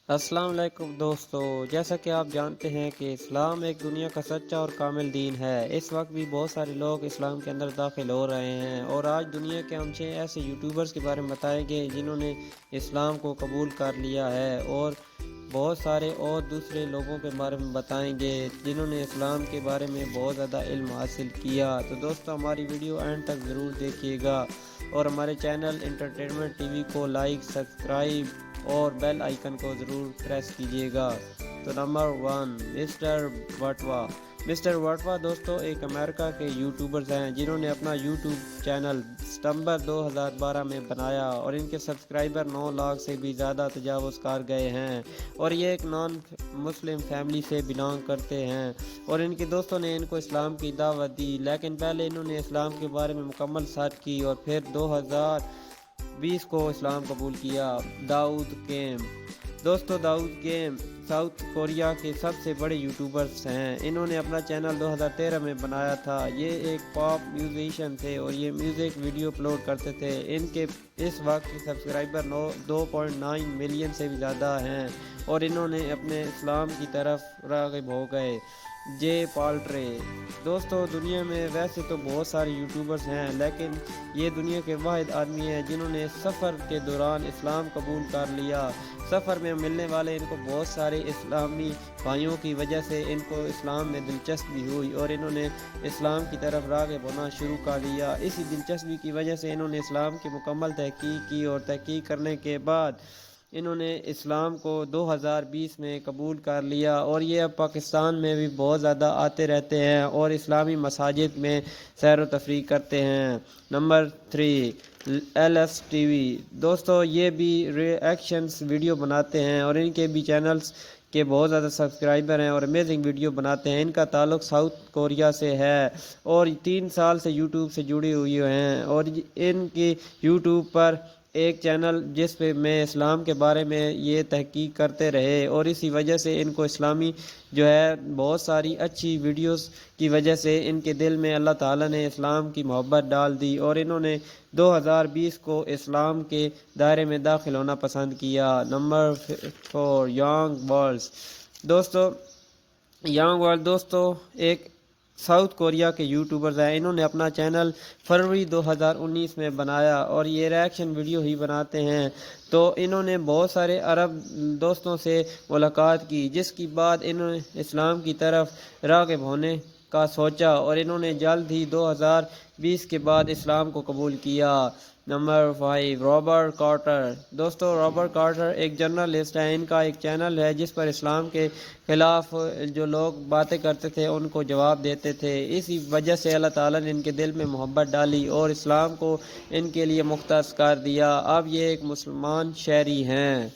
السلام علیکم دوستو، جیسا کہ آپ جانتے ہیں کہ اسلام ایک دنیا کا سچا اور کامل دین ہے۔ اس وقت بھی بہت سارے لوگ اسلام کے اندر داخل ہو رہے ہیں، اور آج دنیا کے ہم 6 ایسے یوٹیوبرز کے بارے میں بتائیں گے جنہوں نے اسلام کو قبول کر لیا ہے، اور بہت سارے اور دوسرے لوگوں کے بارے میں بتائیں گے جنہوں نے اسلام کے بارے میں بہت زیادہ علم حاصل کیا۔ تو دوستو، ہماری ویڈیو اینڈ تک ضرور دیکھیے گا، اور ہمارے چینل انٹرٹینمنٹ ٹی وی کو لائک، سبسکرائب اور بیل آئیکن کو ضرور پریس کیجیے گا۔ تو نمبر 1، مسٹر وٹوا دوستو ایک امریکہ کے یوٹیوبرز ہیں جنہوں نے اپنا یوٹیوب چینل ستمبر 2012 میں بنایا، اور ان کے سبسکرائبر 9 لاکھ سے بھی زیادہ تجاوز کر گئے ہیں، اور یہ ایک نان مسلم فیملی سے بلانگ کرتے ہیں، اور ان کے دوستوں نے ان کو اسلام کی دعوت دی، لیکن پہلے انہوں نے اسلام کے بارے میں مکمل سرچ کی اور پھر 2020 کو اسلام قبول کیا۔ داؤد گیم دوستو، داؤد گیم ساؤتھ کوریا کے سب سے بڑے یوٹیوبرز ہیں۔ انہوں نے اپنا چینل 2013 میں بنایا تھا۔ یہ ایک پاپ میوزیشین تھے اور یہ میوزک ویڈیو اپلوڈ کرتے تھے۔ ان کے اس وقت کے سبسکرائبر 2.9 ملین سے بھی زیادہ ہیں، اور انہوں نے اپنے اسلام کی طرف راغب ہو گئے۔ جے پالٹرے دوستو، دنیا میں ویسے تو بہت سارے یوٹیوبرز ہیں، لیکن یہ دنیا کے واحد آدمی ہیں جنہوں نے سفر کے دوران اسلام قبول کر لیا۔ سفر میں ملنے والے ان کو بہت سارے اسلامی بھائیوں کی وجہ سے ان کو اسلام میں دلچسپی ہوئی، اور انہوں نے اسلام کی طرف راغب ہونا شروع کر دیا۔ اسی دلچسپی کی وجہ سے انہوں نے اسلام کی مکمل تحقیق کی، اور تحقیق کرنے کے بعد انہوں نے اسلام کو 2020 میں قبول کر لیا، اور یہ اب پاکستان میں بھی بہت زیادہ آتے رہتے ہیں اور اسلامی مساجد میں سیر و تفریح کرتے ہیں۔ نمبر 3، LS ٹی وی دوستو، یہ بھی ری ایکشنز ویڈیو بناتے ہیں، اور ان کے بھی چینلز کے بہت زیادہ سبسکرائبر ہیں اور امیزنگ ویڈیو بناتے ہیں۔ ان کا تعلق ساؤتھ کوریا سے ہے، اور 3 سال سے یوٹیوب سے جڑے ہوئے ہیں، اور ان کی یوٹیوب پر ایک چینل جس پہ میں اسلام کے بارے میں یہ تحقیق کرتے رہے، اور اسی وجہ سے ان کو اسلامی جو ہے بہت ساری اچھی ویڈیوز کی وجہ سے ان کے دل میں اللہ تعالیٰ نے اسلام کی محبت ڈال دی، اور انہوں نے 2020 کو اسلام کے دائرے میں داخل ہونا پسند کیا۔ نمبر 4، یانگ ورلڈز دوستو ایک ساؤتھ کوریا کے یوٹیوبرز ہیں۔ انہوں نے اپنا چینل فروری 2019 میں بنایا، اور یہ ریئیکشن ویڈیو ہی بناتے ہیں۔ تو انہوں نے بہت سارے عرب دوستوں سے ملاقات کی، جس کی بعد انہوں نے اسلام کی طرف راغب ہونے کا سوچا، اور انہوں نے جلد ہی 2020 کے بعد اسلام کو قبول کیا۔ نمبر 5، رابرٹ کارٹر دوستو رابرٹ کارٹر ایک جرنلسٹ ہے۔ ان کا ایک چینل ہے جس پر اسلام کے خلاف جو لوگ باتیں کرتے تھے ان کو جواب دیتے تھے۔ اسی وجہ سے اللہ تعالیٰ نے ان کے دل میں محبت ڈالی اور اسلام کو ان کے لیے مختص کر دیا۔ اب یہ ایک مسلمان شہری ہیں۔